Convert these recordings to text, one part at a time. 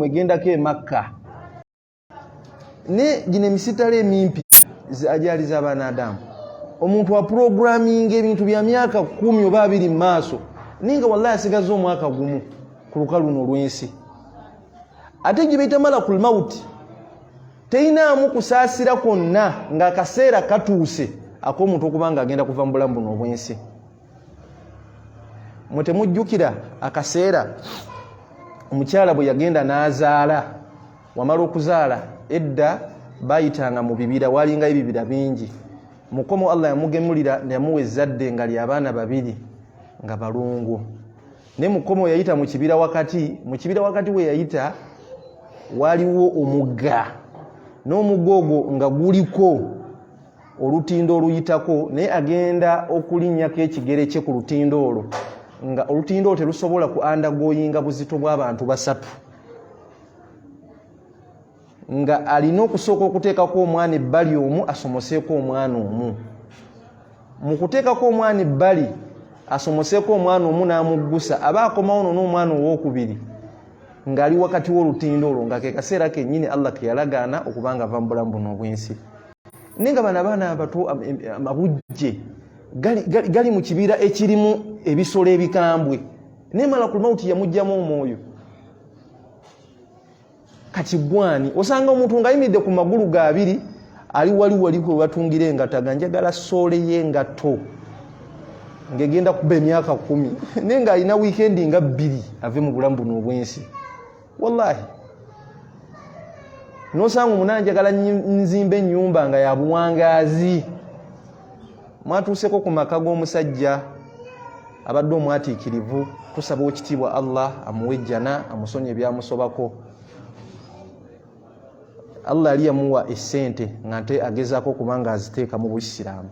mwegendako e Makka ne gine emisitale emimpi ajali z'abanadamu omuntu wa programming ebintu bya myaka 10 oba 2 mu maaso ninga wallahi asigaza omwaka gumu ku lukalu n'olwensi ate gibeita malakul mauti teinaamu kusaasira konna nga akaseera katuuse ak'omuntu okubanga agenda kuva mu bulamu buno obwensi. Mwe temujjukira akaseera omukyala bwe yagenda n'azaala wamala okuzaala edda bayitanga mu bibira walinga ebibira bingi mukomo Allah yamugemulira yamuwa ezzadde nga ly'abaana 2 nga balungu ne mukomo yayita mu kibira wakati we yayita waliwo omugga n'omugga ogwo nga guliko olutindo oluyitako naye agenda okulinnyako ekigere kye ku lutindo olwo nga olutindo terusobola ku andagoyinga buzito bw'abantu 3 nga alina okusooka okuteekako omwana ebbali omu asomoseeko omwana omu mu kuteekako omwana ebbali asomoseeko omwana omu n'amuggusa aba akomawo n'omwana ow'okubiri ng'ali wakati w'olutindo olwo nga ke kaseera kennyini Allah ke yalagaana okubanga ava mu bulamu buno obwensi. Ninga bano abaana abato amabujje gali mu kibira ekirimu ebisolo ebikambwe naye malakul mauti yamugjamu omwoyo. Kati gwani osanga omuntu ng'ayimiridde ku magulu ga 2 ali wali kwe batungira engato ganjagala soole y'engato ng'egenda kuba emyaka 10 naye ng'alina wiikendi nga 2 ave mu bulamu buno obwensi. Wallahi nosanga omunanjagala nzimba ennyumba nga ya buwangaazi mwatuuseko ku maka g'omusajja abadde omwatiikirivu tusaba ekitiibwa Allah amuwe ejjana amusonye ebyamusobako. Allah yali yamuwa essente nga nte agezaako kubanga aziteeka mu Buisiraamu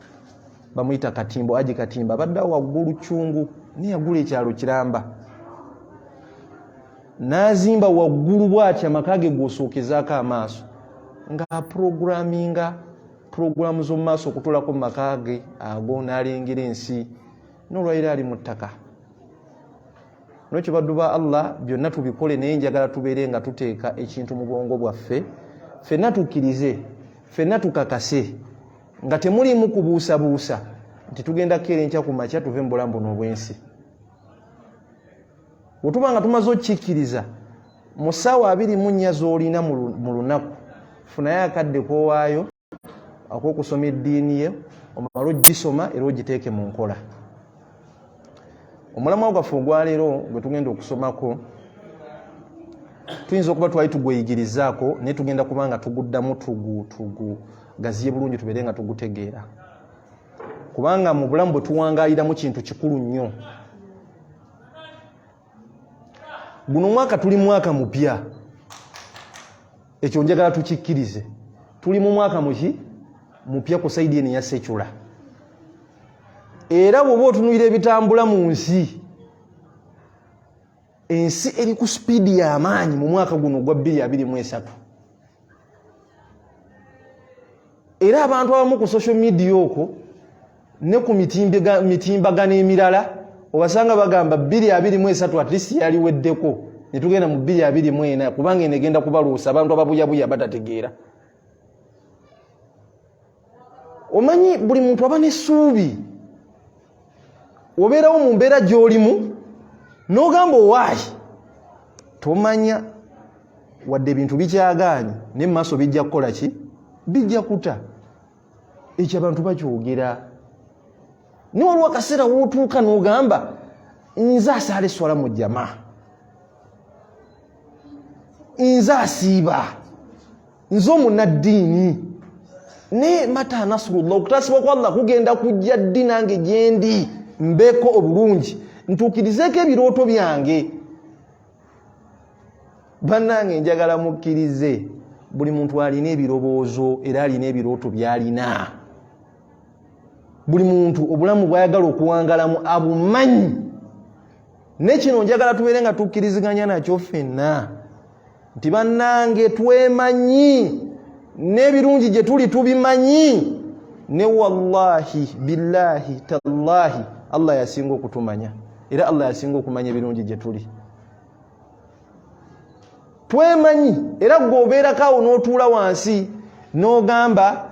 bamuyita Katimbo Aji Katimba abadde waggulu Cyungu naye yagula ekyalo Kiramba n'azimba waggulu bw'atyo amaka ge g'osookezaako amaaso nga programu z'omu maaso okutuulako mu maka ge ago n'alengera ensi n'olwaliro ali mu ttaka. N'ekyo baddu ba Allah byonna tubikole naye njagala tubeere nga tuteeka ekintu mu bwongo bwaffe ffenna tukkirize ffenna tukakase nga temulimu kubuusabuusa nti tugenda kukeera enkya ku makya tuve mu bulamu buno obwensi. Bwe tuba nga tumaze okkikkiriza mu ssaawa 24 z'olina mu lunaku funayo akadde koowaayo ak'okusoma eddiini ye omala ogisoma era ogiteeke mu nkola. Omulamwa gwaffe ogwaleero gwe tugenda okusomako tuyinza okuba twali tugweyigirizaako naye tugenda kuba nga tuguddamu tugugaziye bulungi tubeere nga tugutegeera kubanga mu bulamu bwe tuwangaaliramu kintu kikulu nnyo. Guno mwaka tuli mwaka mupya ekyo njagala tukikkirize tuli mu mwaka mupya ku saidi eno ya secular era bw'oba otunuulira ebitambula mu nsi eri ku sipiidi y'amaanyi mu mwaka guno gwa 2023 era abantu abamu ku social media okwo ne ku mitimbagano emirala obasanga bagamba 2023 at least yaliweddeko ne tugenda mu 2024 kubanga eno egenda kubaluusa abantu ababuyabuya batategeera. Omanyi buli muntu aba n'essuubi obeerawo mu mbeera gy'olimu n'ogamba owaayi tomanya wadde ebintu bikyagaanye ne mu maaso bijja kukola ki bijja kuta ekyo abantu bakyogera naye waliwo akaseera wootuuka n'ogamba nze asaala eswala mu jjama nze asiiba nze omunnaddiini naye mata nasrullah okutaasibwa kwa Allah kugenda kujja ddi nange gyendi mbeeko obulungi ntuukirizeeko ebirooto byange. Bannange njagala mukkirize buli muntu alina ebirowoozo era alina ebirooto by'alina. Buli muntu obulamu bw'ayagala okuwangalamu abumanyi nekino njagala tubeere nga tukkiriziganya nakyo ffenna nti bannange twemanyi n'ebirungi gye tuli tubimanyi ne wallahi billahi tallahi Allah yasinga okutumanya era Allah yasinga okumanya ebirungi gye tuli. twemanyi era gwobeerako awo n'otuula wansi n'ogamba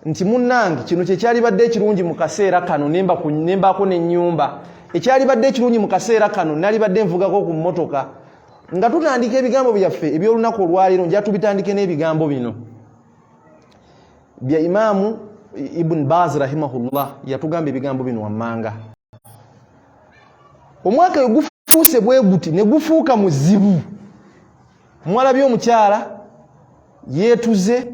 nti munnange kino kyekyalibadde ekirungi mu kaseera kano nembaako n'ennyumba ekyalibadde ekirungi mu kaseera kano nalibadde nvugako ku mmotoka nga tutandika ebigambo byaffe ebyolunaku olwaleero nja tubitandike n'ebigambo bino bya Imaamu Ibn Baz rahimahullah yatugamba ebigambo bino wammanga. Omwaka gufuuse bwe guti ne gufuuka muzibu. Mwalabye omukyala yeetuze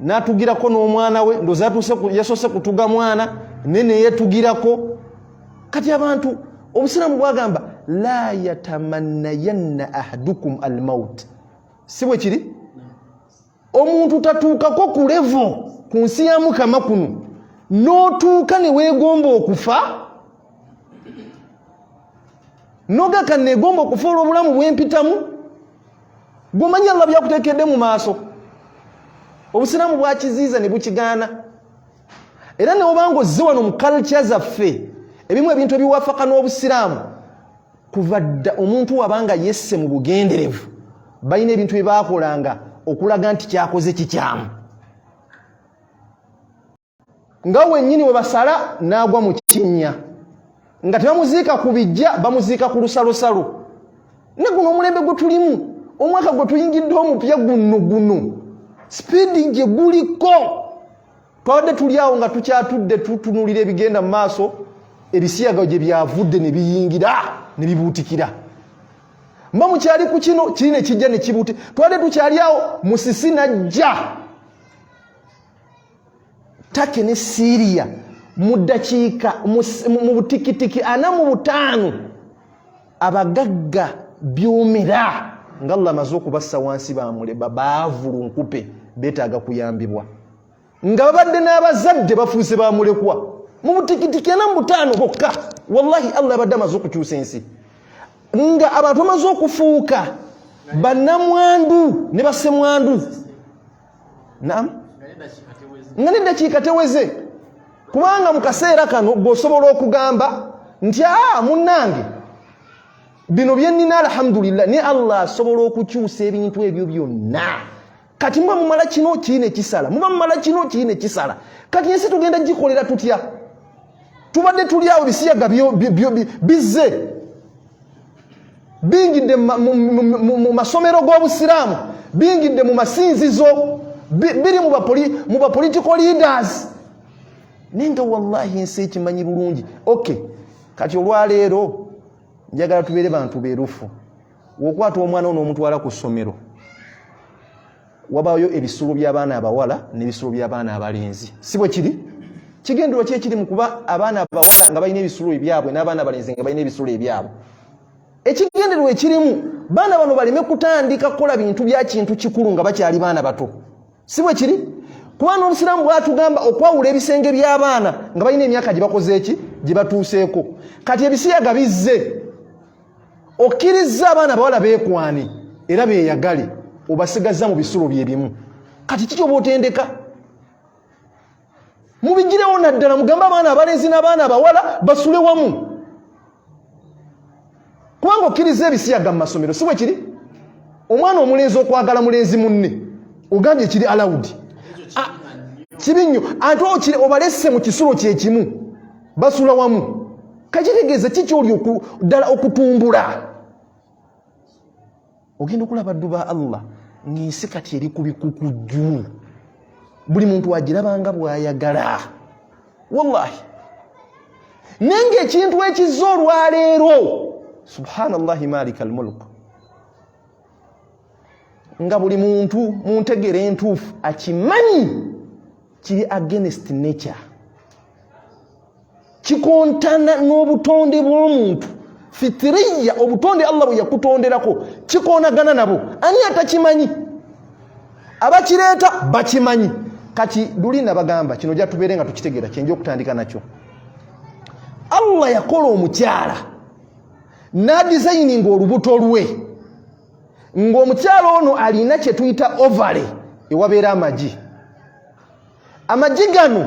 n'atugirako n'omwana we ndoza yasose kutuga mwana nene yeetugirako. Kati abantu obusiramu bwagamba la yatamannayanna ahadukum almaut. Si bwe kiri? Omuntu tatuukako ku level ku nsi ya Mukama kuno n'otuuka ne weegomba okufa nogaka neegomba okufa olw'obulamu bwempitamu gwomanyi Allah byakuteekedde mu maaso. Obusiramu bwakiziiza ne bukigaana era ne obanga ozze wano mu culture zaffe ebimu ebintu ebiwafaka n'obusiraamu kuva dda omuntu wabanga yesse mu bugenderevu balina ebintu bye baakolanga okulaga nti kyakoze kikyamu nga wennyini we basala n'agwa mu kinnya nga tebamuziika ku bijja bamuziika ku lusalosalo. Ne guno omulembe gwe tulimu omwaka gwe tuyingiddeho omupya guno sipiidi gye guliko twabadde tuli awo nga tukyatudde tutunulira ebigenda mu maaso ebisiyaga gye byavudde ne biyingira ne bibuutikira. Mba mukyali ku kino kiri ne kijja ne kibuuti twabadde tukyali awo musisi najja Take ne Syria mu ddakiika mu butikitiki 45 abagagga byomera nga Allah amaze okubassa wansi baamule baavulunkupe beetaaga kuyambibwa nga babadde n'abazadde bafuuse baamulekwa mu butikitiki 45 bokka. Wallahi Allah abadde amaze okukyusa ensi nga abantu bamaze okufuuka bannamwandu ne bassemwandu. Naam nga n'eddakiika teweze kubanga mu kaseera kano gw'osobola okugamba nti munnange bino byennina alhamdulillah ne Allah asobola okukyusa ebintu ebyo byonna. Kati muba mumala kino kiina ekisala muba mumala kino kiina ekisala. Kati ensi tugenda gikolera tutya? Tubadde tuli awo bisiyaga bizze bingidde mu masomero g'obusiraamu bingidde mu masinzizo biri mu ba political leaders nenga wallahi ensi ekimanyi bulungi. Okay, kati olwaleero njagala tubeere bantu beerufu. Wokwata omwana n'omutwala ku ssomero wabaayo ebisulo by'abaana abawala n'ebisulo by'abaana abalenzi. Si bwe kiri? Kigendero ki ekiri mu kuba abaana abawala nga balina ebisulo ebyabwe n'abaana abalenzi nga balina ebisulo ebyabwe? Ekigendero ekirimu baana bano baleme kutandika kukola bintu bya kintu kikulu nga bakyali baana bato. Si bwe kiri? Kubanga obusiraamu bwatugamba okwawula ebisenge by'abaana nga balina emyaka gye bakoze eki gye batuuseeko. Kati ebisiyaga bizze okkiriza abaana abawala beekwane era beeyagale obasigazza mu bisulo bye bimu. Kati kiki oba otendeka? Mubigirewo naddala mugambe abaana abalenzi n'abaana abawala basule wamu kubanga okkiriza ebisiyaga mu masomero. Si bwe kiri? Omwana omulenzi okwagala mulenzi munne ogambye kiri allowed kibi nnyo ate obalesse mu kisulo kyekimu basula wamu. Kakitegeeza kiki oli ddala okutumbula? Ogenda okulaba baddu ba Allah ng'ensi kati eri ku bikukujju buli muntu agirabanga bw'ayagala. Wallahi nange ekintu ekizza olwaleero subhanallahi malika almulk nga buli muntu mu ntegere entuufu akimanyi kiri against nature kikontana n'obutonde bw'omuntu fitiriya obutonde Allah bwe yakutonderako kikonagana nabo. Ani atakimanyi? Abakireeta bakimanyi. Kati dulina bagamba kino jja tubeere nga tukitegeera kyenja okutandika nakyo. Allah yakola omukyala n'adizayininga olubuto lwe ng'omukyala ono alina kye tuyita ovary ewabeera amagi. Amagi gano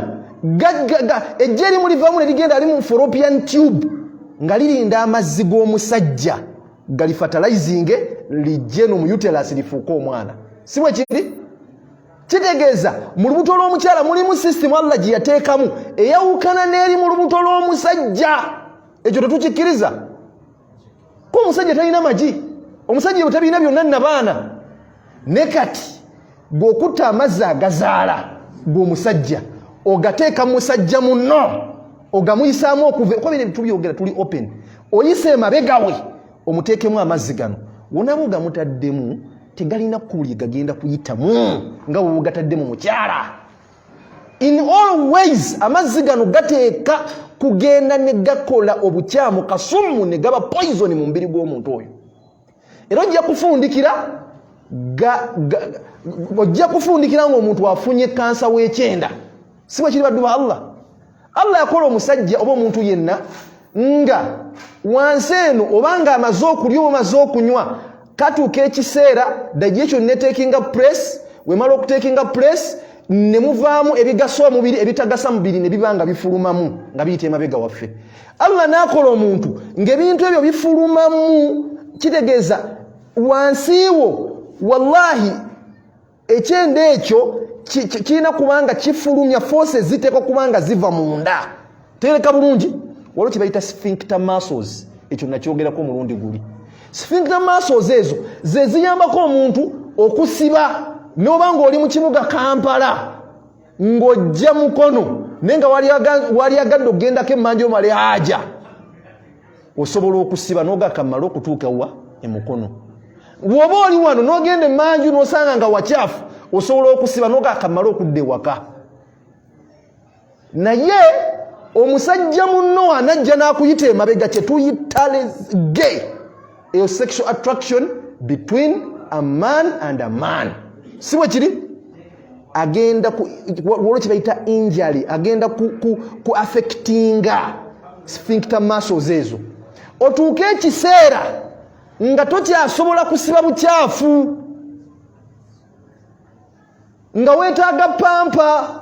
ejje erimu livaamu ne ligenda ali mu fallopian tube nga lirinda amazzi g'omusajja gali fertilizinge lijje mu uterus lifuuka omwana si bwe kiri kitegeeza mu lubuto lw'omukyala mulimu system Allah gye yateekamu eyawukana n'eri mu lubuto lw'omusajja ekyo tetukikkiriza ko omusajja talina magi omusajja butabina byonna nabaana ne kati bw'okutta amazzi agazaala g'omusajja ogateeka musajja munno ogamuyisaamu okuva ko bino tubyogera tuli open oyise emabega we omuteekemu amazzi gano wonabo gamutaddemu tegalina kuli gagenda kuyitamu nga bwe gatadde mu mukyala in all ways amazzi gano gateeka kugenda ne gakola obukyamu kasummu ne gaba poison mu mubiri gw'omuntu oyo era ojja kufundikira ng'omuntu afunye kansa w'ekyenda si bwe kiri baddu ba Allah yakola omusajja oba omuntu yenna nga wansi eno obanga amaze okulya oba amaze okunywa katuuka ekiseera digestion ne takinga press wemala okutekinga press ne muvaamu ebigasa omubiri ebitagasa mubiri ne bibanga bifulumamu nga biyita emabega waffe Allah n'akola omuntu ng'ebintu ebyo bifulumamu kitegeeza wansiiwo wallahi ekyenda ekyo kirina kubanga kifulumya forces ziteeka kubanga ziva munda tereka bulungi waliwo kye bayita sphincter muscles ekyo nakyogerako omulundi guli sphincter muscles ezo ze ziyambako omuntu okusiba noba ng'oli mu kibuga Kampala ng'ojja mukono naye nga wali agadde okugendako emmanja omale haja osobola okusiba n'ogakamala okutuuka wa emukono woba oli wano n'ogenda emmanju n'osanga nga wakyafu osobola okusiba n'ogakamala okudda ewaka naye omusajja munno anajja n'akuyita emabega kye tuyita gay eyo sexual attraction between a man and a man si bwe kiri agenda waliwo kye bayita injury agenda ku affectinga sphincter muscles ezo otuuke ekiseera nga tokyasobola kusiba bukyafu nga weetaaga pampa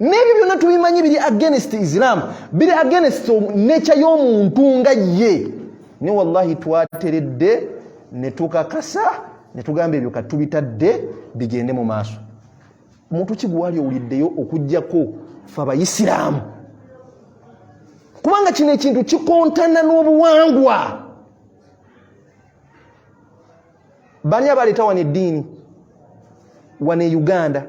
n'ebyo byonna tubimanyi biri against Islam biri against nature y'omuntu nga ye ne wallahi twateredde ne tukakasa ne tugamba ebyo katubitadde bigende mu maaso omuntu kigwali owuliddeyo okujjako fe abayisiraamu kubanga kino ekintu kikontana n'obuwangwa bani abaleeta wano eddiini wano e Uganda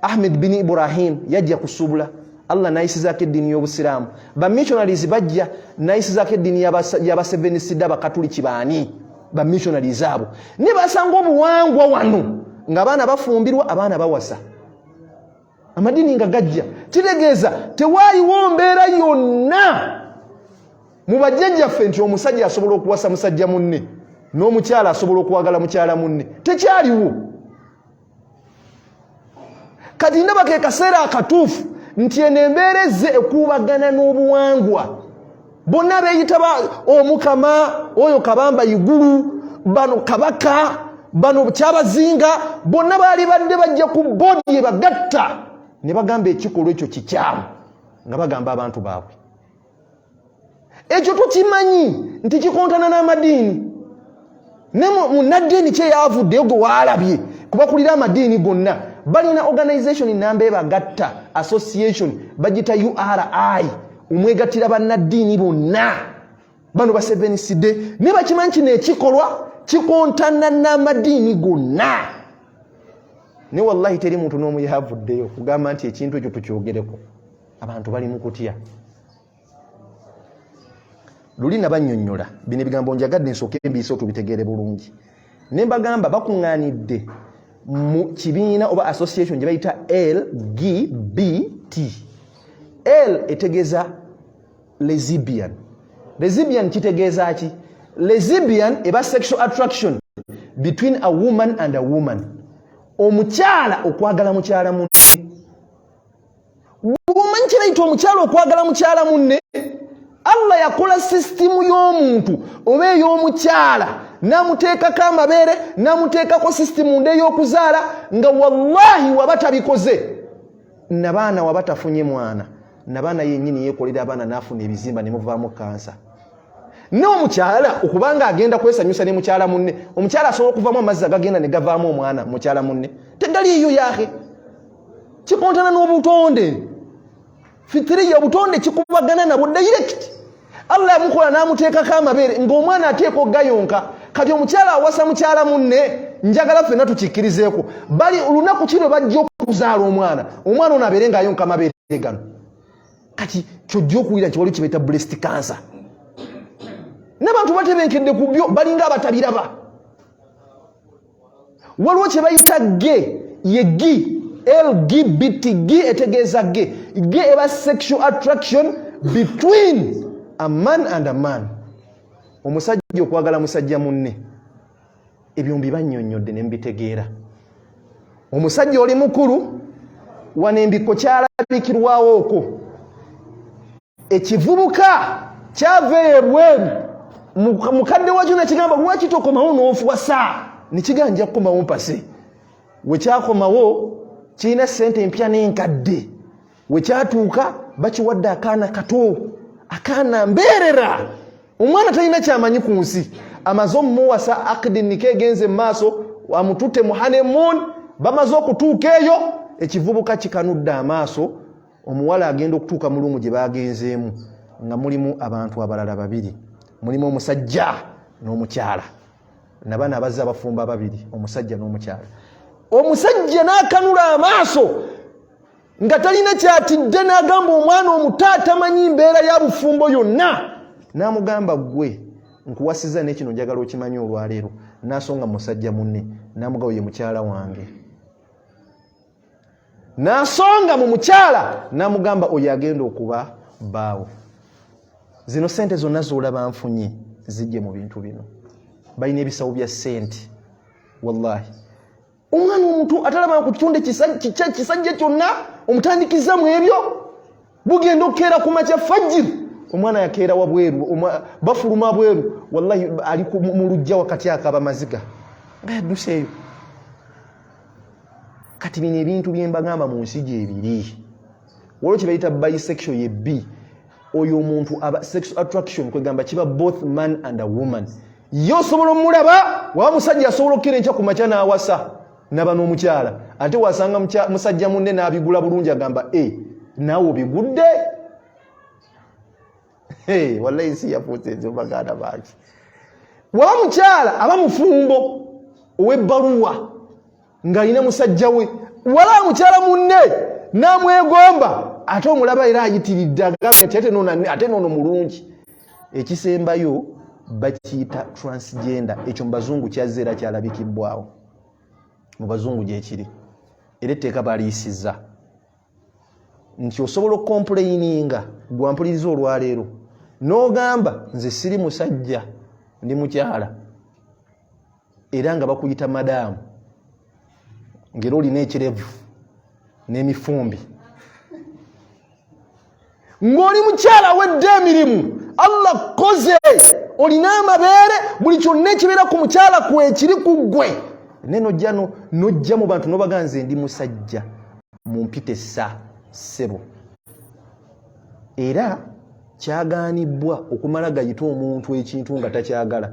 Ahmed bin Ibrahim yajja kusuubula Allah nayisizaako eddiini y'obusiraamu bamissionaries bajja nayisizaako eddiini y'abasevenisida abakatuliki baani bamissionaries abo ne basanga obuwangwa wano ng'abaana bafumbirwa abaana bawasa amadiini nga gajja kitegeeza tewaayiwo mbeera yonna mu bajjajjaffe nti omusajja asobola okuwasa musajja munne n'omukyala asobola okwagala mukyala munne tekyaliwo kati ndaba ke kaseera akatuufu nti eno embeera ezze ekuubagana n'obuwangwa bonna beeyita omukama oyo kabamba igulu bano kabaka bano kyabazinga bonna baali badde bajja ku boodi ye bagatta ne bagamba ekikolwa ekyo kikyamu nga bagamba abantu baabwe ekyo tukimanyi nti kikontana n'amadiini ne munnaddiini kyeyavuddeyo gwe waalabye kubakulira amadiini gonna balina organization namba ebagatta association bagita URI omwegattira bannaddiini bonna bano baseveniside ne bakimanyi kino ekikolwa kikontana n'amadiini gonna ne wallahi teri muntu n'omu yavuddeyo kugamba nti ekintu ekyo tukyogereko abantu bali mu kutya luli nabannyonnyola bino ebigambo njagadde nsooke embiisa otubitegeere bulungi ne mbagamba bakuŋŋaanidde mu kibiina oba association gye bayita LGBT L etegeeza lesbian kitegeeza ki lesbian eba sexual attraction between a woman and a woman omukyala okwagala mukyala munne bumanyi kye bayita omukyala okwagala mukyala munne Allah yakola system y'omuntu oba ey'omukyala namuteekako amabeere namuteekako system nde ey'okuzaala nga wallahi waba tabikoze nabaana waba tafunye mwana nabaana yennyini yeekolera abaana n'afuna ebizimba ne muvaamu kansa n'omukyala okubanga agenda kwesanyusa ne mukyala munne omukyala asobola okuvaamu amazzi agagenda ne gavaamu omwana mukyala munne tegaliiyo yaahe kikontana n'obutonde fitiriya obutonde kikubagana nabwo direct Allah yamukola n'amuteekako amabeere ng'omwana ateeka ogayonka kati omukyala awasa mukyala munne njagala ffenna tukikkirizeeko bali olunaku kino bajja okuzaala omwana ono abeere ng'ayonka amabeere gano kati kyojja okuwulira nti waliwo kibaita breast cancer n'abantu batebenkedde ku byo balinga abatabiraba waliwo kye bayita ge ye gi LGBT ge etegeeza ge eba sexual attraction between a man and a man omusajja okwagala musajja munne ebyo mbibannyonnyodde ne mbitegeera omusajja oli mukulu wanembiko kyalabikirwawo okwo ekivubuka kyava ebweru mukadde wakyo nakigamba lwaki tokomawo n'ofuwasa nekiganja kukomawo mpase wekyakomawo kirina ssente empya n'enkadde wekyatuuka bakiwadde akaana kato akaana mbeerera omwana talina kyamanyi ku nsi amaze omumuwasa akidi niko egenze mu maaso amututte mu honeymoon bamaze okutuuka eyo ekivubuka kikanudde amaaso omuwala agenda okutuuka mu lumu gye bagenzeemu nga mulimu abantu abalala babiri mulimu omusajja n'omukyala nabana abazze abafumba babiri omusajja n'omukyala omusajja n'akanula amaaso nga talina kyatidde n'agamba omwana omutaata manyi mbeera ya bufumbo yonna n'amugamba gwe nkuwasiza n'ekino njagala okimanyi olwaleero n'asonga musajja munne n'amugawo ye mukyala wange n'asonga mu mukyala n'amugamba oyo agenda okuba baawo zino sente zonna z'olaba nfunye zijje mu bintu bino balina ebisawo bya sente wallahi omwana omuntu atalaba ku kitunde kisajja kyonna omutandikiza mu ebyo bugenda okukeera ku makya fajiri omwana yakeera wabweru bafuluma bweru wallahi ali mu lujja wakati akaba maziga nga yadduseeyo kati bino ebintu bye mbagamba mu nsi gyebiri waliwo kye bayita bisexual ye b oyo omuntu aba sexual attraction kwegamba kiba both man and a woman yo osobola omulaba waba musajja asobola okukira enkya ku makya n'awasa naba n'omukyala ate wasanga musajja munne n'abigula bulungi agamba naawe obigudde wallahi si yafuuse ezo baganda bangi waba mukyala aba mufumbo ow'ebbaluwa ng'alina musajja we wala mukyala munne n'amwegomba ate omulaba era ayitiridde agambye nti ate noono mulungi ekisembayo bakiyita transgender ekyo mu bazungu kyazze era kyalabikibbwawo mu bazungu gyekiri era etteeka baliisiza nti osobola okompuleyininga gwampuliriza olwaleero n'ogamba nze siri musajja ndi mukyala era nga bakuyita madaamu ngera olina ekirevu n'emifumbi ng'oli mukyala wedde emirimu Allah koze olina amabeere buli kyonna ekibeera ku mukyala kwekiri ku ggwe nojja mu bantu n'obaganze ndi musajja mumpite ssebo era kyagaanibwa okumala gayita omuntu ekintu nga takyagala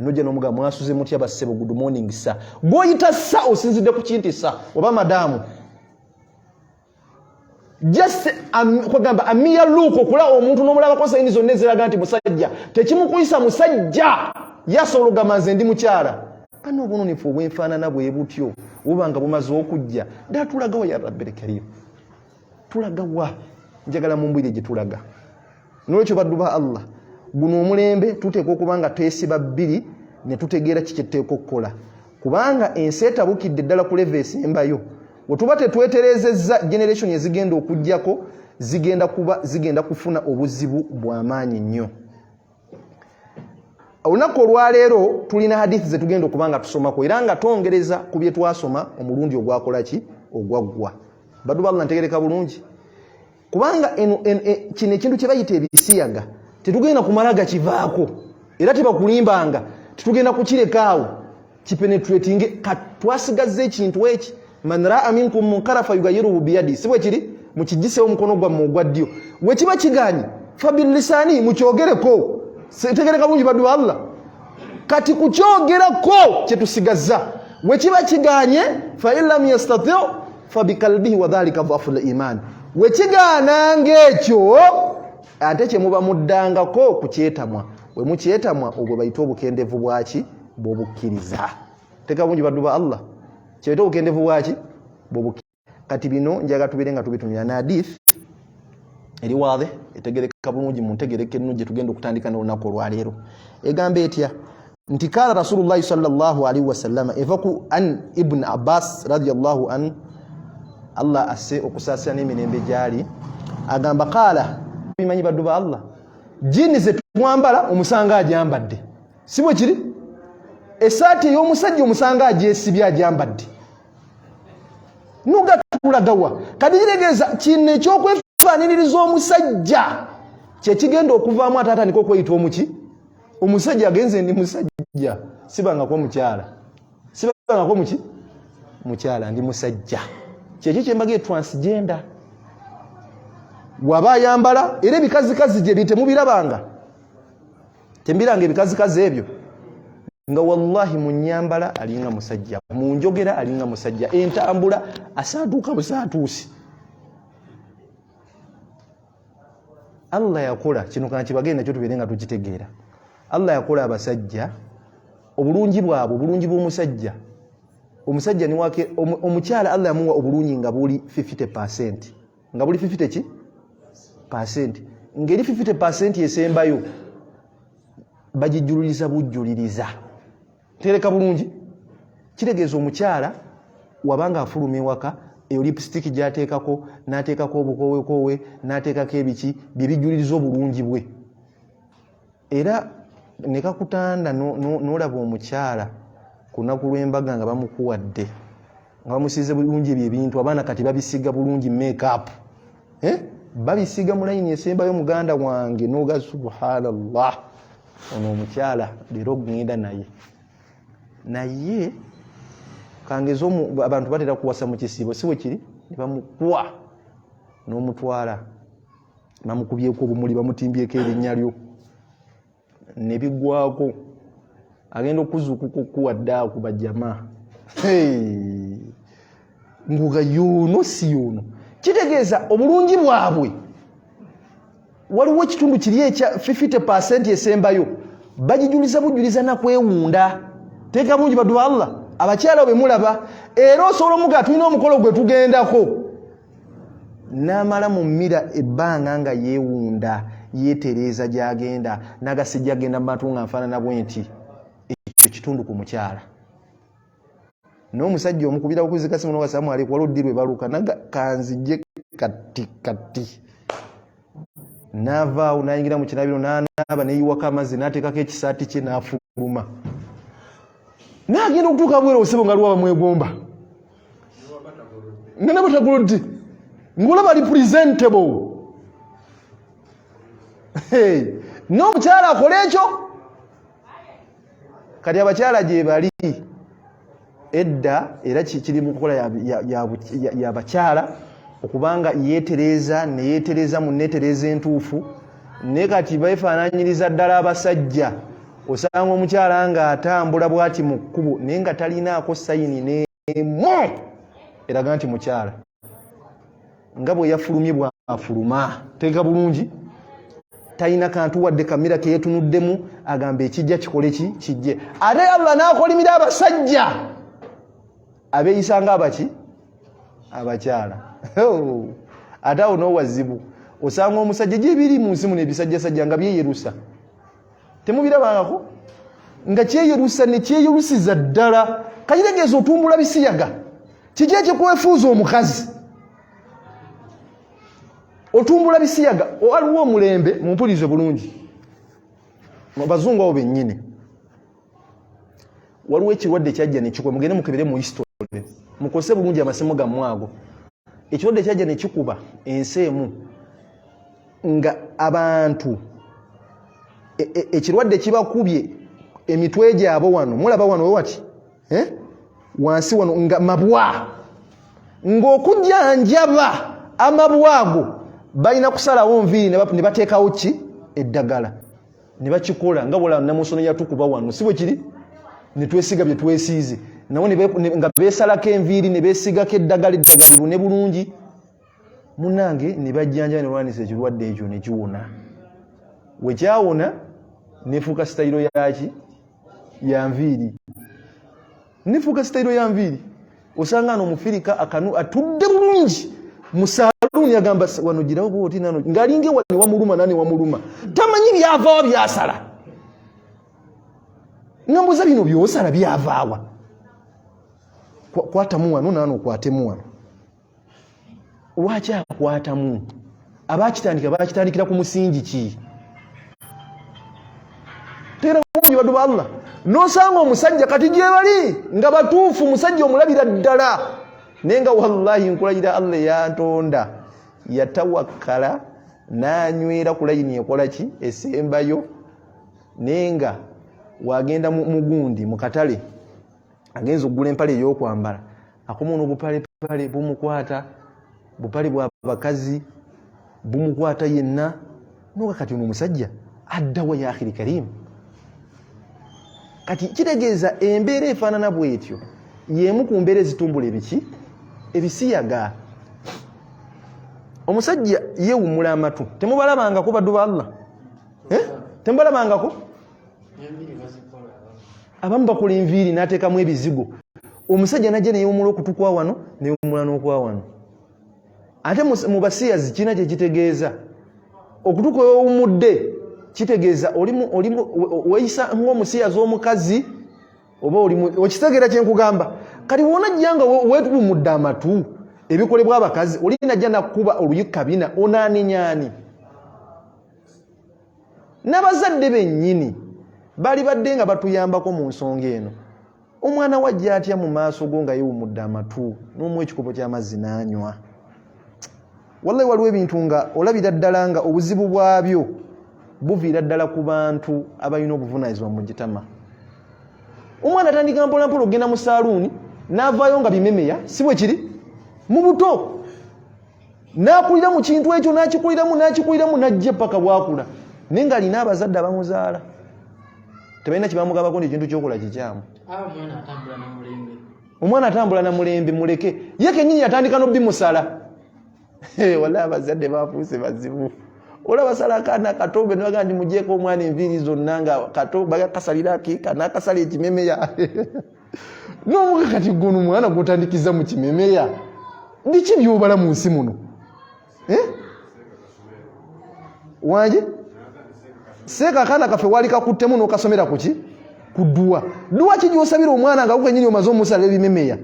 nojja n'omuga mwasuze mutya bassebo good morning sa gw'oyita sa osinzidde ku kinti sa oba madaamu just kwagamba amia luko okula omuntu n'omulabako sayini zonna eziraga nti musajja tekimukuyisa musajja yasobola ogamba nze ndi mukyala ano obununifu obwenfaanana bwe butyo obanga bumaze okujja ddala tulagawa ya rabbil karim tulagawa njagala mu mbwire gye tulaga n'olwekyo baddu ba Allah guno omulembe tuteeka okuba nga twesiba bbiri ne tutegeera kikyeteeka okukola kubanga ensi etabukidde ddala ku leva esembayo wetuba tetweterezezza generation ezigenda okujjako zigenda kufuna obuzibu bw'amaanyi nnyo olunaku olwaleero tulina hadithi zetugenda okuba nga tusomako era nga twongereza ku bye twasoma omulundi ogwakola ki ogwaggwa baddu ba Allah ntegereka bulungi kubanga kino ekintu kye bayita ebisiyaga tetugenda kumala gakivaako era tebakulimbanga tetugenda kukirekaawo kipenetrating twasigaze ekintu eki man raa minkum munkara fayugayiruhu biyadi sibwe kiri mukigisewo omukono gwammwe ogwa ddyo wekiba kiganyi fabilisaani mukyogereko Tegereka bulungi baddu ba Allah. Kati kukyogerako kyetusigazza wekiba kiganye fa illam yastati' fa biqalbihi wa dhalika dhafu al-iman. Wekigaananga ekyo ate kyemuba muddangako kukyetamwa. We mukyetamwa obwo bayita obukendevu bwaki bw'obukkiriza. Teka bulungi baddu ba Allah. Kyeta obukendevu bwaki bw'obukkiriza. Kati bino njaga tubire nga tubitumira na hadith eri waadhe etegereka bulungi mu ntegereke ennungi tugenda okutandika n'olunaku olwaleero. Egamba etya nti kala Rasulullah sallallahu alaihi wasallam evaku an Ibn Abbas radiyallahu an Allah asse okusaasira n'emirembe gyali agamba kala bimanyi baddu ba Allah jini ze twambala omusanga agyambadde si bwe kiri esaati y'omusajja omusanga agyesibye agyambadde nuga tulagawa kadi kiregeeza kinne ekyokwefaaniririza omusajja kye kigenda okuvaamu ate atandika okweyita omuki omusajja agenze ndi musajja sibangako mukyala sibangako muki mukyala ndi musajja kyekyo kyembage transgender waba ayambala era ebikazikazi gye bitemubirabanga tembiranga ebikazikazi ebyo nga wallahi mu nnyambala alinga musajja mu njogera alinga musajja entambula asaatuuka busaatuusi. Allah yakola kino kana kibagenda kyo tubeere nga tukitegeera. Allah yakola abasajja obulungi bwabo obulungi bw'omusajja omusajja ni wake omukyala Allah yamuwa obulungi nga buli 50% nga buli 50 ki percent ngeri 50% yesembayo bagijuliriza bujuliriza tereka bulungi kiregeeza omukyala wabanga afuluma ewaka eyo lipstick gyateekako n'ateekako obukowekowe n'ateekako ebiki bye bijuliriza obulungi bwe era nekakutanda n'olaba omukyala ku lunaku lw'embaga nga bamukuwadde nga bamusiize bulungi ebyo ebintu abaana kati babisiga bulungi make-up babisiga mu layini esembayo muganda wange n'oga subhanallah ono omukyala leero ogenda naye kangeza abantu batera kuwasa mu kisiibo si bwe kiri ne bamukuwa n'omutwala bamukubyeko obumuli bamutimbyeko erinnya lyo ne bigwako agenda okuzuukuka okuwadde ku bajjama nguga yono si yono kitegeeza obulungi bwabwe waliwo ekitundu kiri ekya 50% esembayo bagijuliza bujuliza nakwewunda. Teeka bulungi baddu ba Allah abakyala bwe mulaba era osobola omuga tulina omukolo gwe tugendako n'amala mu mmira ebbanga nga yeewunda yeetereeza gy'agenda n'agasijja agenda mu bantu nga nfaanana bwe nti ekyo kitundu ku mukyala n'omusajja omukubira okuzika simu n'owasalamu alaikum waliwo ddi lwe baluka naga kanzijje kati n'avaawo n'ayingira mu kinabiro n'anaaba neeyiwako amazzi n'ateekako ekisaati kye n'afuluma n'agenda okutuuka bwera osebo nga lwaba mwegomba nana batagolodde ng'olaba ali presentable n'omukyala akola ekyo kati abakyala gye bali edda era kiri mu kukola yabakyala okubanga yeetereza neyeetereza mu neetereza entuufu naye kati beefaananyiriza ddala abasajja osanga omukyala nga atambula bwati mu kkubo naye nga talinaako sayini n'emu eraga nti mukyala nga bwe yafulumye bwafuluma teeka bulungi talina kantu wadde kamera keyetunuddemu agamba ekijja kikole ki kijje ate Allah n'akolimira abasajja abeeyisanga abaki abakyala ate awo n'owazibu osanga omusajja gyebiri mu nsi muno ebisajjasajja nga byeyerusa temubirabangako nga kyeyerusa ne kyeyerusiza ddala kayitegeeza otumbula bisiyaga kiki ekikwefuuza omukazi otumbula bisiyaga waliwo omulembe mumpulirize bulungi abazungu abo bennyini waliwo ekirwadde kyajja nekikuba mugende mukebere mu history mukose bulungi amasimu gammwe ago ekirwadde kyajja nekikuba ensi emu nga abantu ekirwadde kibakubye emitwe gyabo wano mulaba wano wewati wansi wano nga mabwa ng'okujjanjaba amabwa ago balina kusalawo nviiri ne bateekawo ki eddagala ne bakikola nga bwala namusono yatukuba wano si bwe kiri ne twesiga bye twesiize nawo nga beesalako enviiri ne beesigako eddagala ne bulungi munange ne bajjanja ne lwanisa ekirwadde ekyo ne kiwona wekyawona nefuuka sitayiro yaki ya nviiri nefuuka sitayiro ya nviiri osanga ano omufirika akanu atudde bulungi mu saaluuni agamba wano girawo bwoti nano ng'alinga ewa ne wamuluma nane wamuluma tamanyi byavaawa byasala nga mbuuza bino byosala byavaawa kwatamu wano naano okwatemu wano lwaki akwatamu abakitandika bakitandikira ku musingi ki tera bungi badu ba Allah nosanga omusajja kati gye bali nga batuufu musajja omulabira ddala nenga wallahi nkulayira Allah yantonda yatawakkala nanywera ku layini ekola ki esembayo nenga wagenda mugundi mu katale agenza okugula empale ey'okwambala akomono obupalepale bumukwata bupale bwa bakazi bumukwata yenna noga kati omusajja addawa ya akhiri karim kati kitegeeza embeera efaanana bwetyo yemu ku mbeera ezitumbula ebiki ebisiyaga omusajja yeewummula amatu temubalabangako baddu ba Allah temubalabangako abamu bakola enviiri n'ateekamu ebizigo omusajja najja neyeewummula okutukwa wano neyeewummula n'okwa wano ate mu basiyazi kina kye kitegeeza okutuka owummudde kitegeeza weyisa ng'omusiyazi omukazi oba okitegeera kyenkugamba kati wonajjanga wetuwummudde amatu ebikolebwa abakazi oli najja nakkuba oluyika bina onaaninyani n'abazadde bennyini bali badde nga batuyambako mu nsonga eno omwana wajja atya mu maaso go nga yeewummudde amatu n'omuwa ekikopo ky'amazzi n'anywa wallahi waliwo ebintu nga olabira ddala nga obuzibu bwabyo buviira ddala ku bantu abalina obuvunaanyizibwa mu gitama omwana atandika mpolampola okugenda mu saaluuni n'avaayo nga bimemeya si bwe kiri mu buto n'akulira mu kintu ekyo n'akikuliramu n'ajja paka bwakula naye ng'alina abazadde abamuzaala tebalina kibamugabako nti ekintu kyokola kikyamu omwana atambula na mulembe muleke ye kennyini yatandika n'obimusala wala abazadde bafuuse bazibu olaba basala akaana kato benaga ndi mujeeko omwana enviiri zonna nga kato bakasalira akiika n'akasala ekimemeya n'omuka kati gono omwana gwotandikiza mu kimemeya biki byobala mu nsi muno wanje seeka akaana kaffe wali kakuttemu n'okasomera kuki ku dduwa dduwa ki gyosabira omwana nga gukenyini omaze omusala ebimemeya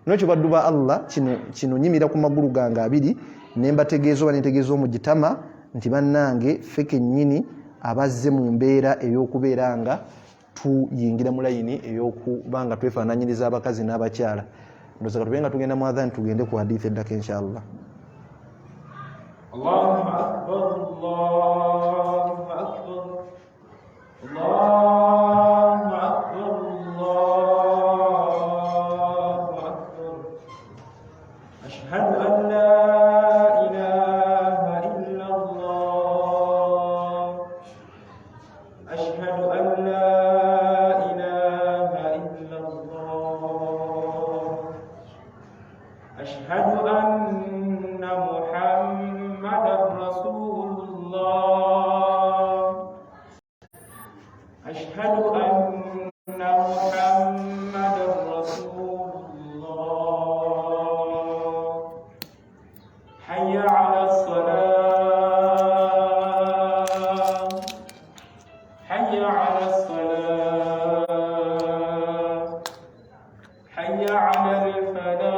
nokyo baddu ba Allah kino nyimira ku magulu gange abiri nembategeeza oba netegeeza omugitama nti bannange ffe kennyini abazze mu mbeera ey'okubeera nga tuyingira mu layini ey'okuba nga twefaananyiriza abakazi n'abakyala ndowooza ka tube nga tugenda mu adhan tugende ku hadithi eddaka inshallah. Allahu akbar, Allahu akbar, Allahu akbar, Allahu akbar. Ashhadu an la ilaha illa Allah. Ashhadu an la ilaha illa Allah. Ashhadu anna Muhammadan Rasulullah. Ashhadu anna Muhammadan Rasulullah. Hayya 'alas salah. Hayya 'alas salah. Hayya 'alal falah.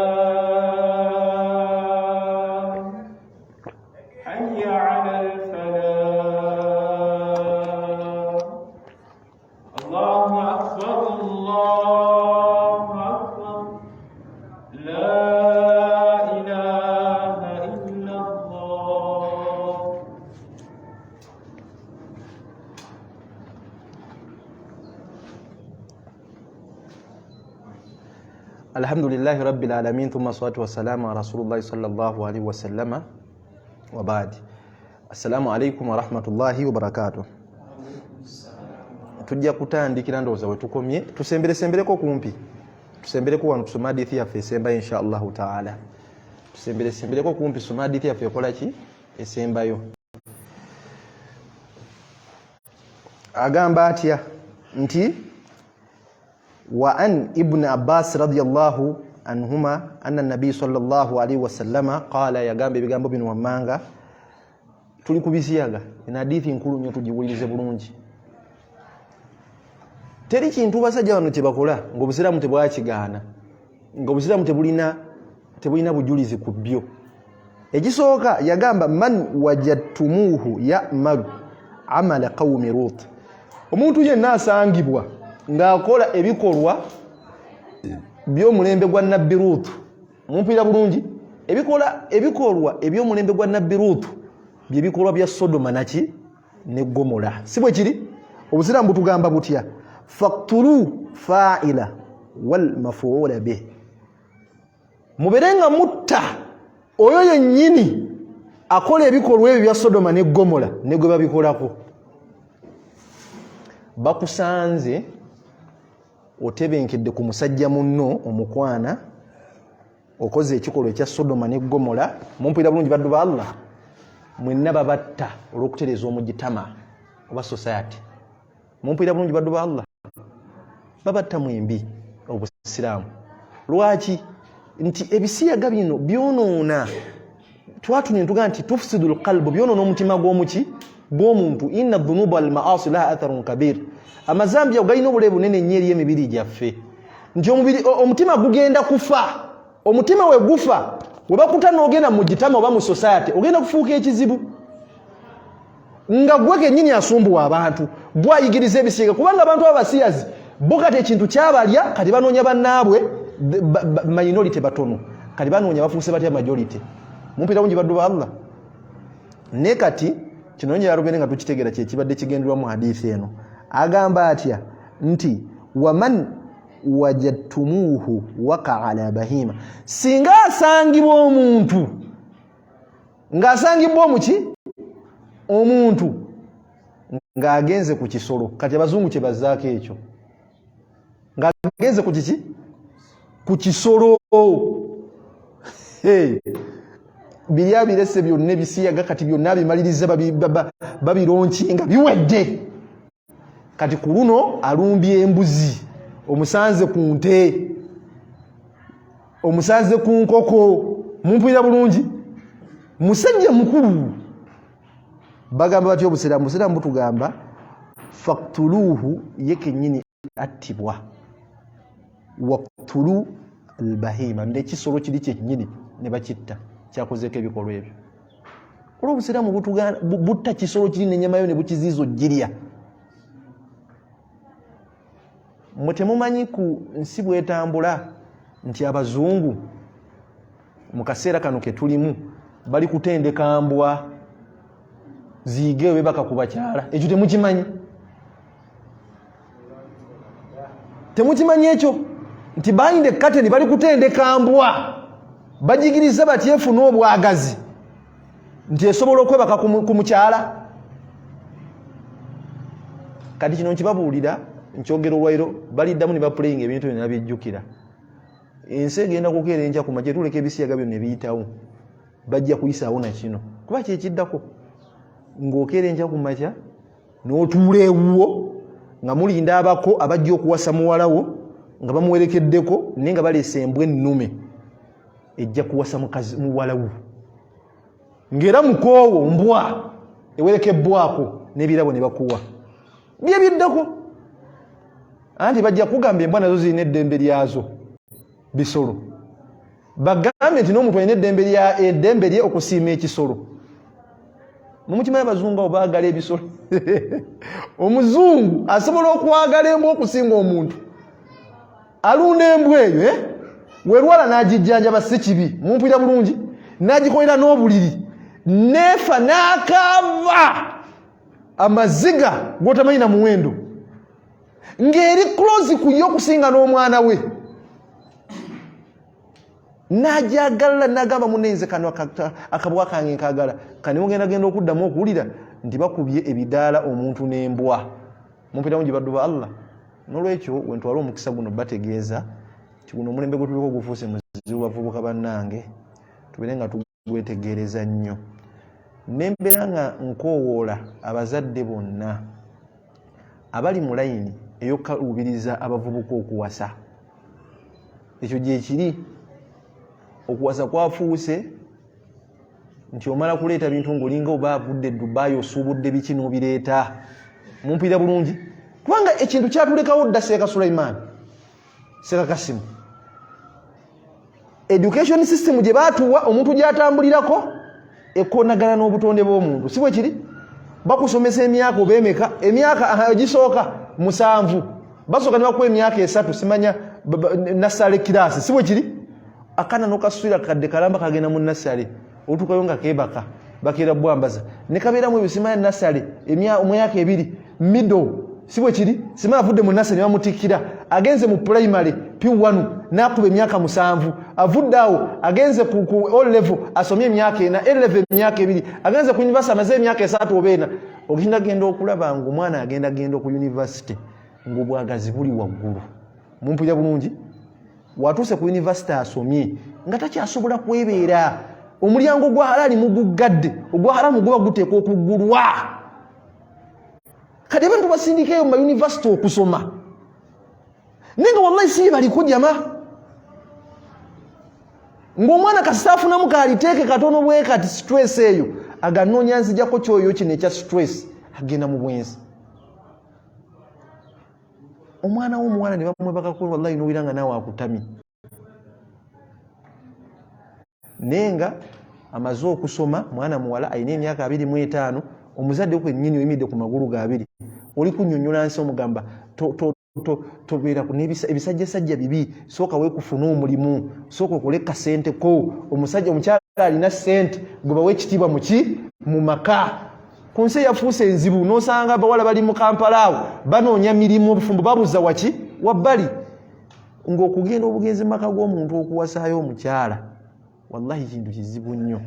Hayya 'alal falah. Allahu akbar, Allahu akbar. La ilaha illallah. Alhamdulillahi rabbil alamin thumma salatu wassalamu ala rasulillahi sallallahu alaihi wasallama wa baadi. Assalamu alaikum wa rahmatullahi wa barakatuh. Tujja kutandikira ndowooza we tukomye, tusemberesembereko kumpi. Tusembereko wano tusoma hadithi yaffe esembayo insha Allahu taala. Tusemberesembereko kumpi tusoma hadithi yaffe ekola ki? Esembayo. Agamba atya nti wa an ibn Abbas radiyallahu anhuma anna nabii sallallahu alaihi wasallama qala, yagamba ebigambo bino wammanga tuli kubisiyaga ina hadithi nkulu nnyo tugiwulirize bulungi. Teri kintu basajja bano kyebakola ng'obusiraamu tebwakigaana, ng'obusiraamu tebulina bujulizi ku byo. Ekisooka yagamba man wajadtumuhu ya'malu amala qawmi Lut, omuntu yenna asangibwa ng'akola ebikolwa by'omulembe gwa nabbi Lut. Mumpulira bulungi, ebikolwa eby'omulembe gwa nabbi Lut bye bikolwa bya Sodoma naki ne Gomora. Si bwe kiri? Obusiraamu butugamba butya? Faqtulu fa'ila wal maf'ula bih, muberenga mutta oyo yennyini akola ebikolwa ebyo bya Sodoma ne Gomora ne gwe babikolako. Bakusanze otebenkedde ku musajja munno omukwana okoze ekikolwa ekya Sodoma ne Gomora. Mumpulira bulungi baddu ba Allah, mwenna babatta olw'okutereeza omugitama oba society. Mumpulira bulungi baddu ba Allah, babatta mwembi obusiraamu. Lwaki? Nti ebisiyaga bino byonoona. Twatunie ntuga nti tufsidul qalbu, byonoona omutima gw'omuntu. Inna dhunuba wal maasi laha atharun kabir, amazambi galina obulabe bunene nnyo eri emibiri gyaffe. Nti omutima gugenda kufa. Omutima we gufa, we bakuta n'ogenda mu gitama oba mu society, ogenda kufuuka ekizibu. Nga gwe kennyini asumbuwa abantu, gwayigiriza ebisiyaga, kubanga abantu abasiyazi bo kati ekintu kyabalya, kati banoonya bannaabwe minority batono, kati banoonya bafuuse batya majority. Mumpira bungi baddu ba Allah. Ne kati kino nyo yarubene nga tukitegeera kye kibadde kigenderwa mu hadithi eno. Agamba atya nti waman wajadtumuhu waqa ala bahima, singa asangibwa omuntu ng'asangibwa omuki omuntu ng'agenze ku kisolo. Kati abazungu kye bazzaako ekyo, ng'agenze ku kiki? Ku kisolo. Biri abirese byonna ebisiyaga kati byonna bimaliriza babironki nga biwedde. Kati ku luno alumbye embuzi, omusanze ku nte, omusanze ku nkoko. Mumpulira bulungi, musajja mukulu. Bagamba batyo obusiraamu. Obusiraamu butugamba faqtuluhu, ye kennyini attibwa, waqtulu albahima, n'ekisolo kiri kyennyini ne bakitta kyakozeeko ebikolwa ebyo. Olwo obusiraamu butta kisolo kiri n'ennyama yo ne bukiziiza ogirya. Mmwe temumanyi ku nsi bwetambula nti abazungu mu kaseera kano ke tulimu bali kutendeka mbwa ziige we bakakubakyala. Ekyo temukimanyi? Temukimanyi ekyo? Nti behind the curtain bali kutendeka mbwa, bagigiriza bati efuna obwagazi nti esobola okwebaka ku mukyala. Kati kino nkibabuulira, nkyogera olwairo, baliddamu ne bapuleyinga ebintu byonna bijjukira. Ensi egenda kukeera enkya ku makya, tuleka ebisiyaga byonna ebiyitawo, bajja kuyisaawo na kino. Kuba kyekiddako ng'okeera enkya ku makya n'otuula ewuwo nga mulinda abako abajja okuwasa muwalawo nga bamuwerekeddeko, naye nga baleese embwa ennume ejja kuwasa muwalawo, ng'era mukoowo mbwa ewerekebbwako n'ebirabo ne bakuwa. Bye biddako. Anti bajja kugamba embwa nazo zirina eddembe lyazo, bisolo. Bagambe nti n'omuntu alina eddembe lye okusiima ekisolo. Mumukimanyi abazungu abo baagala ebisolo. Omuzungu asobola okwagala embwa okusinga omuntu. Alunda embwa eyo, werwala n'agijjanjaba si kibi. Mumpulira bulungi, n'agikolera n'obuliri, neefa n'akaava amaziga g'otamanyi na muwendo, ng'eri close ku ye okusinga n'omwana we. najagala nagamba munenze kano akabwa kange nkagala kani ogenda genda okuddamu okuwulira nti bakubye ebidaala omuntu n'embwa mumpita mungi baddu ba Allah nolwekyo wentwala omukisa guno bategeeza kiguno omulembe gwe tuliko gufuuse muzibu bavubuka bannange tubeere nga tugwetegereza nnyo nembeera nga nkowoola abazadde bonna abali mu layini ey'okukaluubiriza abavubuka okuwasa ekyo gye kiri okuwasa kwafuuse nti omala kuleeta bintu ng'olinga oba avudde Dubai osuubudde biki n'obireeta mumpira bulungi kubanga ekintu kyatulekawo dda Seeka Sulaiman Seeka Kasimu education system gye baatuwa omuntu gy'atambulirako ekonagana n'obutonde bw'omuntu si bwe kiri bakusomesa emyaka oba emeka emyaka gisooka 7 basooka ne bakuwa emyaka 3 simanya nasale kirasi si bwe kiri akana nokaswira kadde kalamba kagenda mu nasale otukayo nga kebaka bakira bwambaza ne kabeera mu bisimanya nasale emyaka 2 middle si bwe kiri simanya avudde mu nasale bamutikira agenze mu primary P1 nakuba emyaka 7 avudde awo agenze ku O level asomye emyaka 4 A-level emyaka 2 agenze ku university amaze emyaka 3 obeena ogenda genda okulaba ngo omwana agenda genda ku university ng'obwagazi buli waggulu mumpulira bulungi watuuse ku university asomye nga takyasobola kwebeera omulyango gwa halali mugugadde ogwa haramu guba guteekwa okuggulwa kati abantu basindikeyo mu university okusoma nenga wallahi si bali kujama ng'omwana kasitaafunamu kaaliteeke katono bwe kati stress eyo aganoonya nzijako kyoyo kino ekya stress agenda mu bwenzi omwana w'omuwala ne bamwe bakakulu wallahi n'owira nga naawe akutamye nenga amaze okusoma mwana muwala alina emyaka 25 omuzadde kwennyini oyimidde ku magulu ga 2 oli kunnyonnyola nsi omugamba tobeera ku ebisajjasajja bibi sooka weekufuna omulimu sooka okole kasente ko omukyala alina sente gwe bawe ekitiibwa mu maka ku nsi yafuuse enzibu n'osanga abawala bali mu Kampala awo banoonya mirimu obufumbo babuza waki wabbali ng'okugenda obugenzi maka g'omuntu okuwasaayo omukyala wallahi kintu kizibu nnyo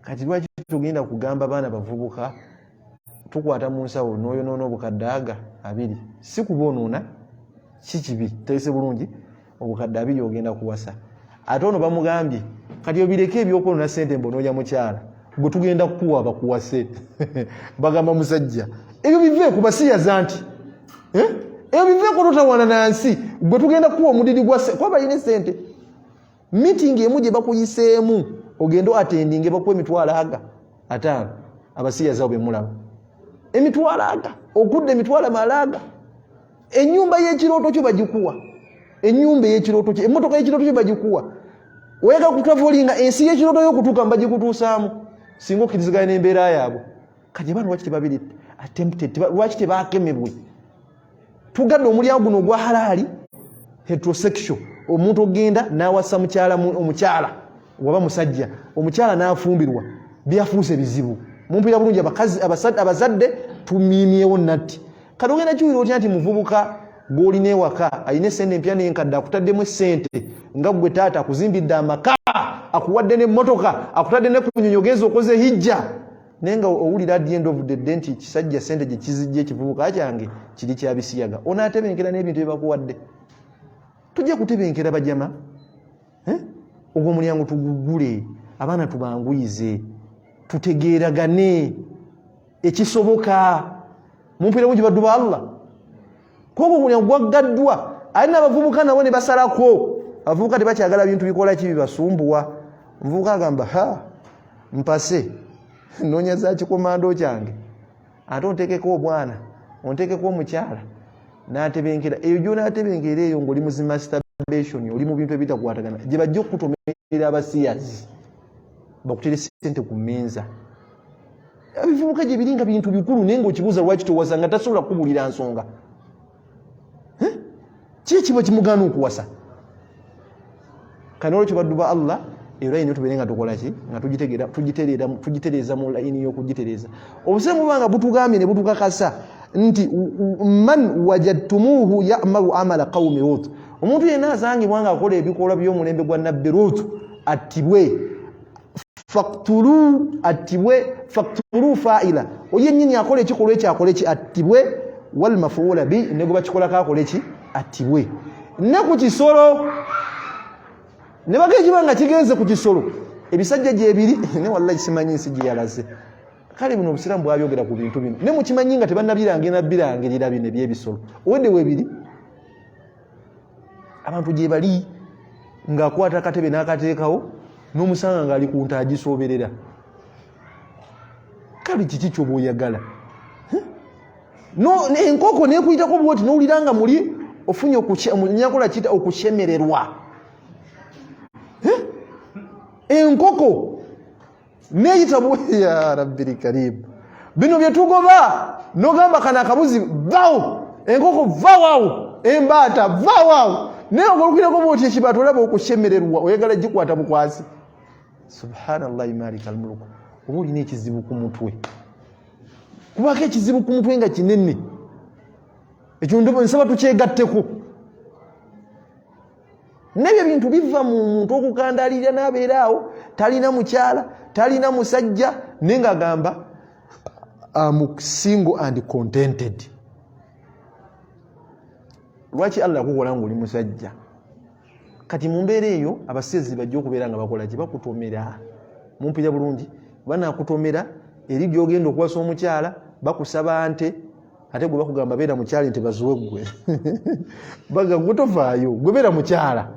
kati lwaki tugenda kugamba baana bavubuka tukwata mu nsawo n'oyonoona obukadde 2 si kuboonoona si kibi teese bulungi obukadde 2 ogenda kuwasa ate ono bamugambye kati obireke ebyokwonoona ssente mbonoonya mukyala gwe tugenda kukuwa bakuwase bagamba musajja ebyo bive ku basiyaza nti ebyo bive ku totawana nansi gwe tugenda kukuwa omudidi gwa kuba balina sente meeting emu gye bakuyiseemu ogenda attendinge bakuwa emitwalo 5 abasiyaza obe mulaba emitwalo okudde emitwalo malaga ennyumba y'ekirooto kyo bagikuwa ennyumba y'ekirooto kyo emmotoka y'ekirooto kyo bagikuwa wega kutavolinga ensi y'ekirooto y'okutuuka mbagikutuusaamu singa okkiriziganya n'embeera yaabwe kati bano lwaki tebabiri attempted lwaki tebaakemebwe tugadde omulyango guno ogwa halaali heterosexual omuntu ogenda n'awasa omukyala waba musajja omukyala n'afumbirwa byafuuse bizibu mumpira bulungi abazadde tumiimyewo natti kati ogenda kiwira otya nti muvubuka gw'olina ewaka alina essente empya n'enkadde akutaddemu essente nga gwe taata akuzimbidde amaka akuwadde n'emmotoka akutadde ne ku nnyonyi okoze hijja naye nga owulira at the end of the day nti kisajja ssente gye kizijja ekivubuka kyange kiri kyabisiyaga onaatebenkera n'ebintu bye bakuwadde tujja kutebenkera bajama ogwo omulyango tugugule abaana tubanguyize tutegeeragane ekisoboka mumpira bungi baddu ba Allah kuba omulyango gwaggaddwa alina abavubuka nabo ne basalako abavubuka tebakyagala bintu bikola ki bibasumbuwa omuvubuka agamba mpase noonya za kikomando kyange ate onteekeko omwana onteekeko omukyala n'atebenkera eyo gy'onaatebenkera eyo ng'oli mu masturbation oli mu bintu ebitakwatagana gye bajja okukutomera abasiyazi bakutere ssente ku mmeeza ebivubuka gye biringa bintu bikulu naye ng'okibuuza lwaki towasa nga tasobola kukubulira nsonga kiki kiba kimugaana okuwasa kano olwekyo baddu ba Allah eyo layini tubeere nga tukola ki nga tugitereeza mu layini y'okugitereeza obusengu bubanga butugambye ne butukakasa nti man wajadtumuhu ya'malu amala qawmi Lut omuntu yenna asangibwa nga akola ebikolwa by'omulembe gwa nabbi Luutu attibwe. Faktulu fa'ila oye nnyini akola ekikolwa ekyo akole ki attibwe, wal mafuula bi ne gwe bakikolako akole ki attibwe. Ne ku kisolo ne bagekiba nga kigenze ku kisolo ebisajja gyebiri ne wallahi simanyi nsi gye yalaze. Kale bino obusiraamu bwabyogera ku bintu bino ne mukimanyi nga tebannabirangirira bino ebyebisolo owedde webiri abantu gye bali ng'akwata akatebe n'akateekawo n'omusanga ng'ali ku nta agisooberera. Kale kiki ky'oba oyagala? Enkoko neekuyitako bwoti n'owulira nga muli ofunye nyakola kiyita okukyemererwa. Enkoko neeyita ya rabbil karim. Bino bye tugoba n'ogamba kana akabuzi vaawo, enkoko vaawo, embaata vaawo. Naye ogolukirako bwoti ekibaata olaba okukyemererwa oyagala gikwata bukwasi. Subhanallahi malikal muluk. Oba olina ekizibu ku mutwe, kubako ekizibu ku mutwe nga kinene, ekyo nsaba tukyegatteko. Nebyo bintu biva mu muntu okukandalira n'abeeraawo talina mukyala talina musajja naye ng'agamba am single and contented. Lwaki Allah akukola ng'oli musajja? Kati mu mbeera eyo abasezi bajja okubeera nga bakola ki? Bakutomera. Mumpira bulungi, banaakutomera eri gy'ogenda okuwasa omukyala bakusaba nte, ate gwe bakugamba beera mukyala nti bazuwe ggwe. Bagamba tofaayo, gwe beera mukyala.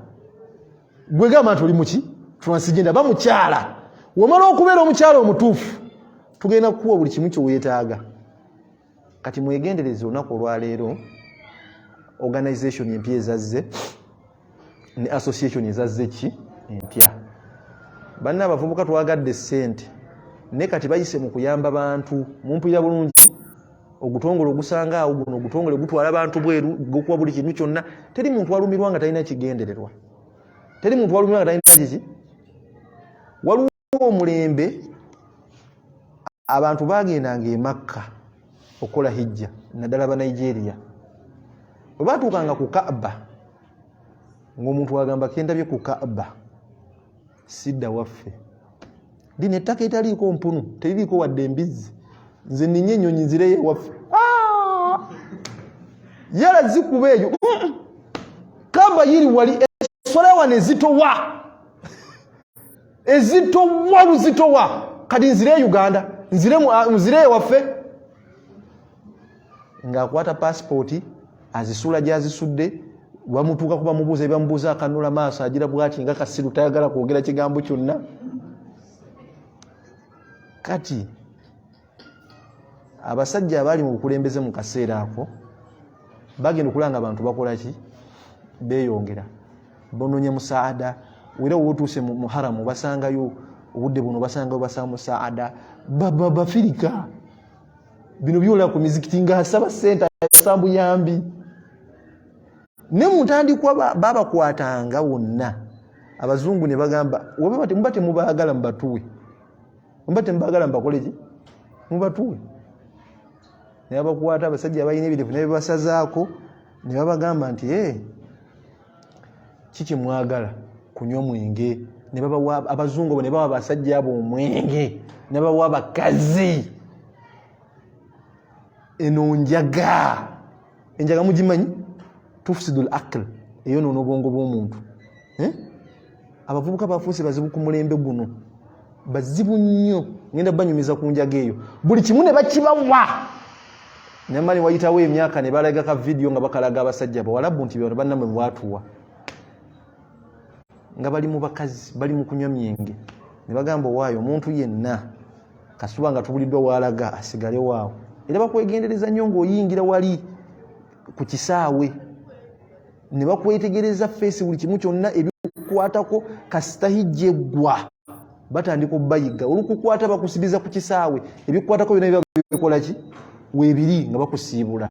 Gwe gamba nti oli muki? Transgender, ba mukyala. Wamala okubeera omukyala omutuufu, tugenda kukuwa buli kimu ky'oweetaaga. Kati mwegendereze olunaku olwaleero, organization empya ezazze ne association ezazze ki empya. Banna abavubuka twagadde ssente ne kati bayise mu kuyamba bantu. Mumpulira bulungi, ogutongole ogusanga awo guno ogutongole gutwala abantu bweru gokuwa buli kintu kyonna. Teri muntu walumirwa nga talina kigendererwa, teri muntu walumirwa nga talina kiki. Waliwo omulembe abantu bagendanga e Makka okukola hijja, naddala ba Nigeria. Bwe batuukanga ku Kaaba ng'omuntu agamba kendabye ku Kaaba sidda waffe, lino ettaka etaliiko mpunu teririiko wadde embizzi, nze ninye ennyonyi nzireyo ewaffe. Yala zikuba eyo Kaaba yiri wali esolewa ne zitowa, ezitowa luzitowa. Kati nzire Uganda nzire ewaffe, ng'akwata passport azisula gy'azisudde. Bamutuuka kuba mubuuza ebyamubuuza akanula maaso agira bwati nga kasiru tayagala kwogera kigambo kyonna. Kati abasajja abaali mu bukulembeze mu kaseera ako bagenda okulanga abantu bakola ki? Beeyongera, bonoonya musaada. Era wotuuse mu haramu basangayo obudde buno, basangayo basanga musaada bafirika. Bino byola ku mizikiti nga asaba ssente asambu yambi. Ne mutandikwa babakwatanga wonna. Abazungu ne bagamba mubate mubaagala mbatuwe, mubate mubaagala mbakole ki? Mubatuwe. Ne babakwata abasajja abalina ebirevu ne basazaako ne babagamba nti kiki mwagala? Kunywa omwenge. Ne babawa abazungu ne bawa abasajja abo omwenge, ne babawa abakazi. Eno njaga, enjaga mugimanyi? Tufsidul akl, eyo n'obwongo bw'omuntu. Abavubuka bafuuse bazibu ku mulembe guno, bazibu nnyo. Ngenda banyumiza ku njaga eyo, buli kimu ne bakibawa. Nyamani wayitawo emyaka ne balaga ka video nga bakalaga abasajja bawalabu nti bano bannamwe bwatuwa, nga bali mu bakazi bali mu kunywa myenge. Ne bagamba waayo omuntu yenna kasuba nga tubuliddwa walaga asigale waawo. Era bakwegendereza nnyo ng'oyingira wali ku kisaawe ne bakwetegereza face buli kimu kyonna ebikukwatako kasita hijjeggwa batandika obbayiga. Olukukwata bakusibiza ku kisaawe, ebikukwatako byonna biba bikola ki? Weebiri nga bakusiibula.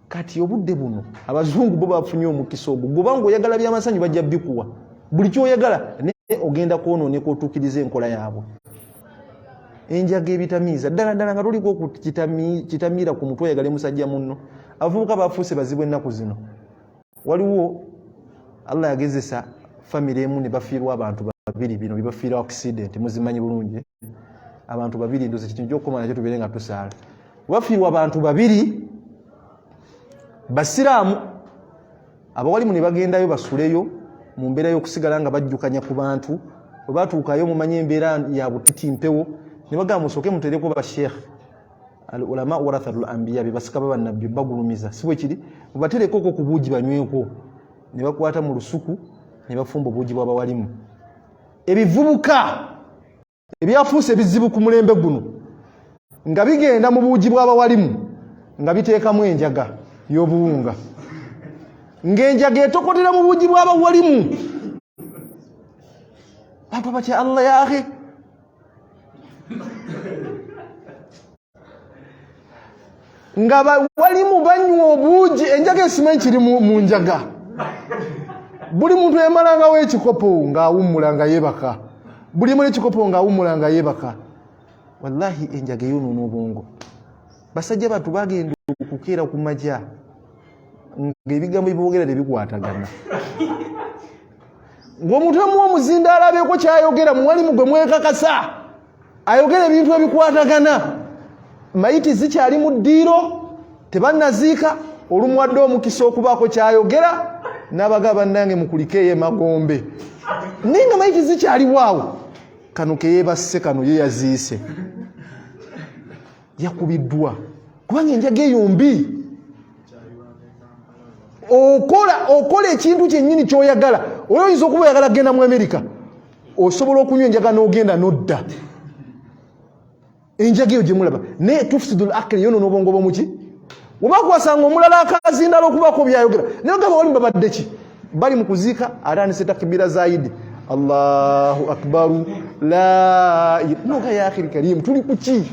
Kati obudde buno abazungu bo bafunye omukisa ogwo. Gobanga oyagala byamasanyu bajja bikuwa, buli kyoyagala ne ogenda kwonooneka otuukiriza enkola yaabwe. Enjaga ebitamiiza ddala ddala nga toliko kitamiira ku mutwe oyagale musajja munno. abavubuka bafuuse bazibu ennaku zino. Waliwo Allah yagezesa family emu ne bafiirwa abantu babiri, bino bibafiirwa accident, muzimanyi bulungi. Abantu babiri ndoze kitu kyokoma nakyo tubeere nga tusaala. Bafiirwa abantu babiri basiraamu, abawalimu ne bagendayo basuleyo mu mbeera y'okusigala nga bajjukanya ku bantu. Bwe batuukayo mumanyi embeera ya butiti mpewo, ne bagamba musooke muteereko basheekh al ulama warathatul anbiya, be basika bannabbi bagulumiza, si bwe kiri, mubaterekeko ku buugi banyweko. Ne bakwata mu lusuku ne bafumba obuugi bw'abawalimu. Ebivubuka ebyafuuse ebizibu ku mulembe guno nga bigenda mu buugi bw'abawalimu nga biteekamu enjaga y'obuwunga, ng'enjaga etokotera mu buugi bw'abawalimu. Bantu batya Allah yaahe. Nga bawalimu banywa obuugi, enjaga esimanyi kiri mu njaga. Buli muntu yamalangawo ekikopo ng'awummula nga yeebaka, buli emu n'ekikopo ng'awummula nga yeebaka. Wallahi enjaga eyonoona obwongo. Basajja bantu bagenda okukeera ku majja ng'ebigambo ebiboogera tebikwatagana. Ng'omuntu amuwa omuzinda alabeeko kyayogera, muwalimu gwe mwekakasa ayogera ebintu ebikwatagana. Mayiti zikyali mu ddiiro tebannaziika, olumuwadde omukisa okubaako kyayogera n'abaga bannange mukulikeeyo emagombe. Naye nga mayiti zikyaliwaawo, kano ke yeebasse, kano ye yaziise, yakubiddwa. Kubanga enjaga eyo mbi. Okola ekintu kyennyini ky'oyagala. Oyo oyinza okuba oyagala kugenda mu Amerika, osobola okunywa enjaga n'ogenda n'odda. Enjaga eyo gye mulaba. Naye tufsidul akli, yonoona obwongo bw'omuki. Oba kwasanga omulala akazindala okubaako byayogera, naye nga bawalimu babadde ki? Bali mu kuziika ataanise takbira zaidi, Allahu akbaru la ilaha ya akhiri karimu. Tuli ku ki?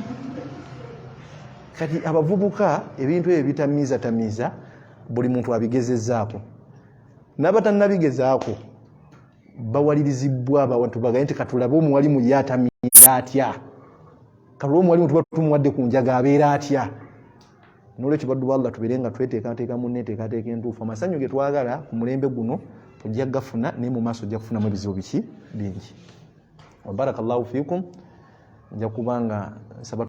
Kati abavubuka ebintu ebyo bitamiiza, buli muntu abigezezzaako. N'abatannabigezaako bawalirizibwa abantu bagaye nti katulabe omuwalimu yatamiira atya, katulabe omuwalimu tuba tumuwadde ku njaga abeera atya. N'olwekyo baddu ba Allah tubeere nga tweteekateeka mu nneeteekateeka entuufu. Amasanyu ge twagala ku mulembe guno tujja gafuna, naye mu maaso ojja kufunamu ebizibu biki bingi. Wa barakallahu fiikum. Nja kubanga